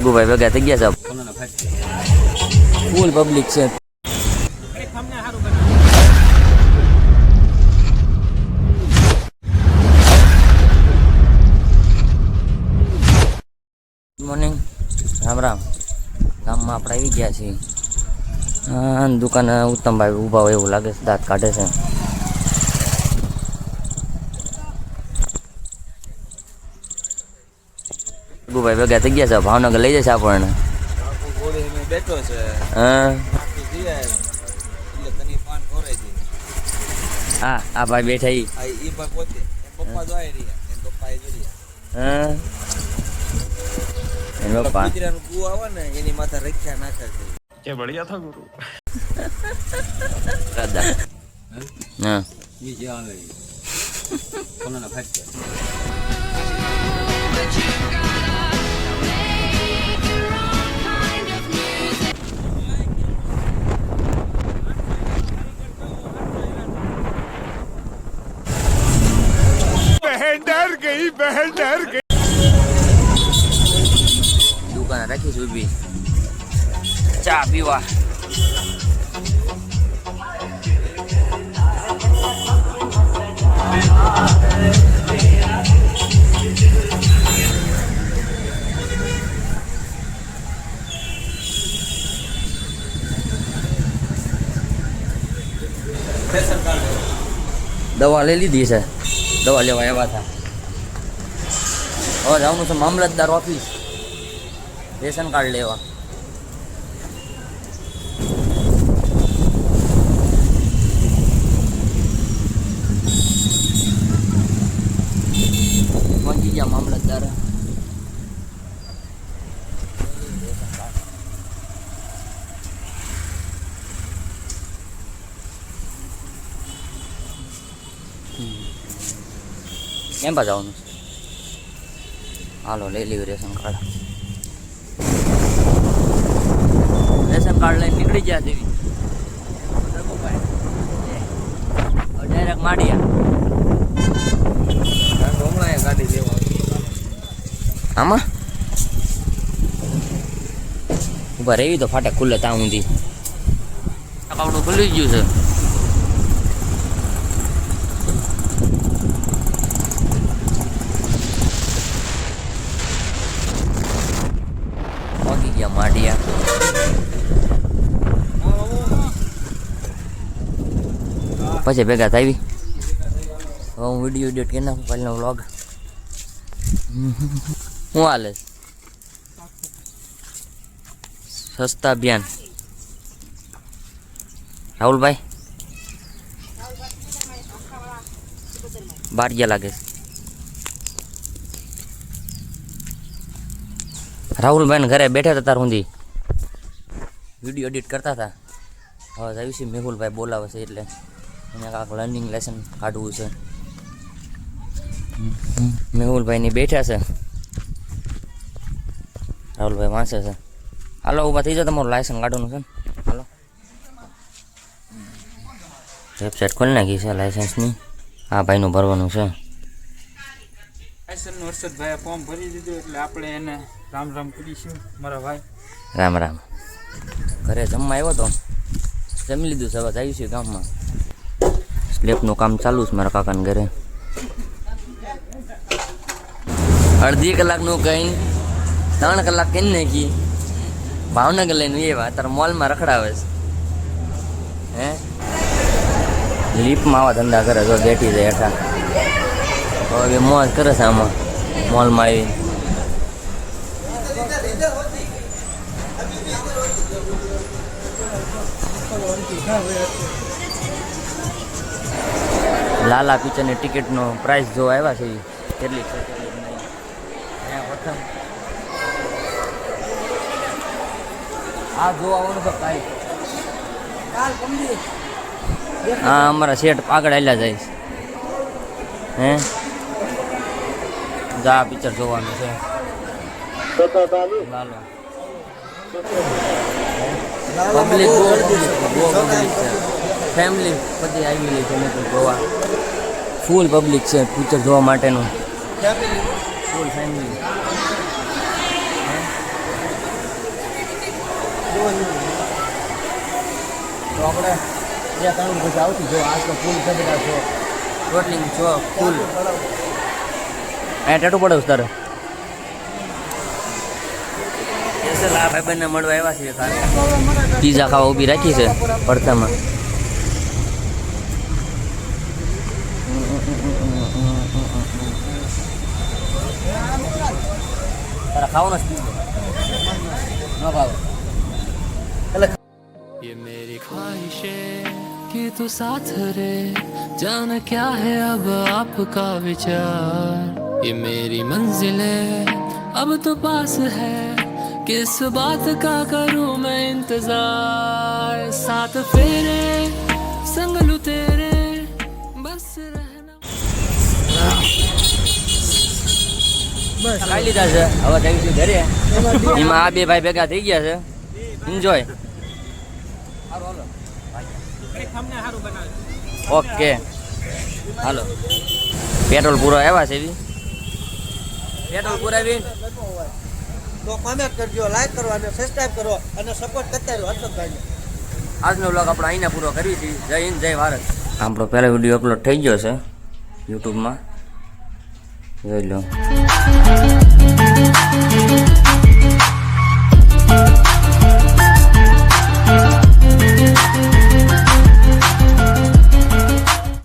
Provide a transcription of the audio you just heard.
ગુભાઈ ભેગા થઈ ગયા છે, ફૂલ પબ્લિક છે. મોર્નિંગ, રામ રામ. ગામમાં આપણે આવી ગયા છીએ. દુકાન ઉત્તમભાઈ ઊભા હોય એવું લાગે છે, દાંત કાઢે છે. ગુભાઈ ભેગા થઈ ગયા છે, ભાવનગર લઈ જશે આપણને. બેઠો છે. હા આ ભાઈ બેઠા ઈ પોતે પપ્પા જો આવી રહ્યા, પપ્પા એનો પપ્પા કુવો આવે ને એની માથે રખ્યા નાખે છે. क्या बढ़िया था गुरु. દાદા હા ઈ જે આવે કોના ફાટે. बहन डर गई. દુકાન રાખીશ ઊભી ચા પીવા. દવા લઈ લીધી છે, દવા લેવા આવ્યા હતા. હવે જવાનું છે મામલતદાર ઓફિસ રેશન કાર્ડ લેવા. પહોંચી ગયા મામલતદાર. કેમ પા જવાનું છે? હાલો લઈ લીધું રેશન કાર્ડ. રેશન કાર્ડ લઈને નીકળી ગયા દેવી ડાયરેક્ટ માડિયા. હમણાં ગાડી લેવા આમાં ઉભા રહેવી તો ફાટે ખુલ્લે ત્યાં ઊંધી. કાવડું ખુલી ગયું છે. પહોંચી ગયા માડિયા. પછી ભેગા થાવી. હવે હું વિડીયો એડિટ કરી નાખું કાલનો વ્લોગ. શું હાલે? સસ્તા અભિયાન. રાહુલભાઈ બહાર ગયા લાગે છે. રાહુલભાઈ ઘરે બેઠા હતા તાર સુધી વિડીયો એડિટ કરતા હતા. હવે આવ્યું છે મેહુલભાઈ બોલાવે છે એટલે એને કાંક લર્નિંગ લેસન કાઢવું છે. મેહુલભાઈની બેઠા છે, રાહુલભાઈ વાંચે છે. હાલો ઊભા થઈ જાઓ, તમારું લાયસન્સ કાઢવાનું છે ને. હાલો વેબસાઇટ ખોલી નાખી છે લાયસન્સની. હા ભાઈનું ભરવાનું છે. લાયસન્સ હર્ષદભાઈએ ફોર્મ ભરી દીધું એટલે આપણે એને રામ રામ કરીશું મારા ભાઈ. રામ રામ. ઘરે જમવા આવ્યો તો જમી લીધું છે. હવે આવીશું ગામમાં. સ્લેબનું કામ ચાલુ છે મારા કાકાના ઘરે. અડધી કલાકનું કહીને 3 કલાક કહીને નાખી. ભાવનગર લઈને એવા અત્યારે મોલમાં રખડાવે છે. હે લીપમાં આવા ધંધા કરે તો બેઠી જાય હેઠા. હવે મોજ કરે છે આમાં મોલમાં આવી. લાલા પિક્ચરની ટિકિટનો પ્રાઇસ જો આવ્યા છે કેટલી છે પ્રથમ આ જોવા આવવાનું છે પ્રાઇસ. હા અમારા શેઠ આગળ આવેલા જાય છે. હે જા પિક્ચર જોવાનું છે. લાલો પબ્લિક બહુ પબ્લિક છે. ફેમિલી બધી આવેલી છે જોવા. ફૂલ પબ્લિક છે પિક્ચર જોવા માટેનું. Full family. તો આપણે 2-3 પછી આવતી જો આજ તો ફૂલ છે બધા છો ટોટલિંગ છો ફૂલ અહીંયા ટેટું પડાવું તારે આ ભાઈબંધને મળવા આવ્યા છીએ પીઝા ખાવા ઊભી રાખી છે પડતામાં તારા ખાવાનો જ ન ખાવ ये मेरी ख्वाहिशें कि तू साथ रहे जान क्या है अब आपका विचार ये मेरी मंजिलें अब तो पास है किस बात का करूं मैं इंतजार साथ फेरे संग लूं तेरे बस रहना ખાઈ લીધા છે હવે થઈ ગયું ઘરે એમાં આ બે ભાઈ ભેગા થઈ ગયા છે એન્જોય ઓકે હાલો પેટ્રોલ પૂરો આવ્યા છે એવી પેટ્રોલ પુરાવી તો કોમેન્ટ કરજો, લાઈક કરો અને સબસ્ક્રાઇબ કરો અને સપોર્ટ કરતા રહો હર્ષદભાઈને. આજનો વ્લોગ આપણે અહીંયા પૂરો કરી છે. જય હિન્દ જય ભારત. આપણો પહેલો વિડીયો અપલોડ થઈ ગયો છે યુટ્યુબમાં, જોઈ લો.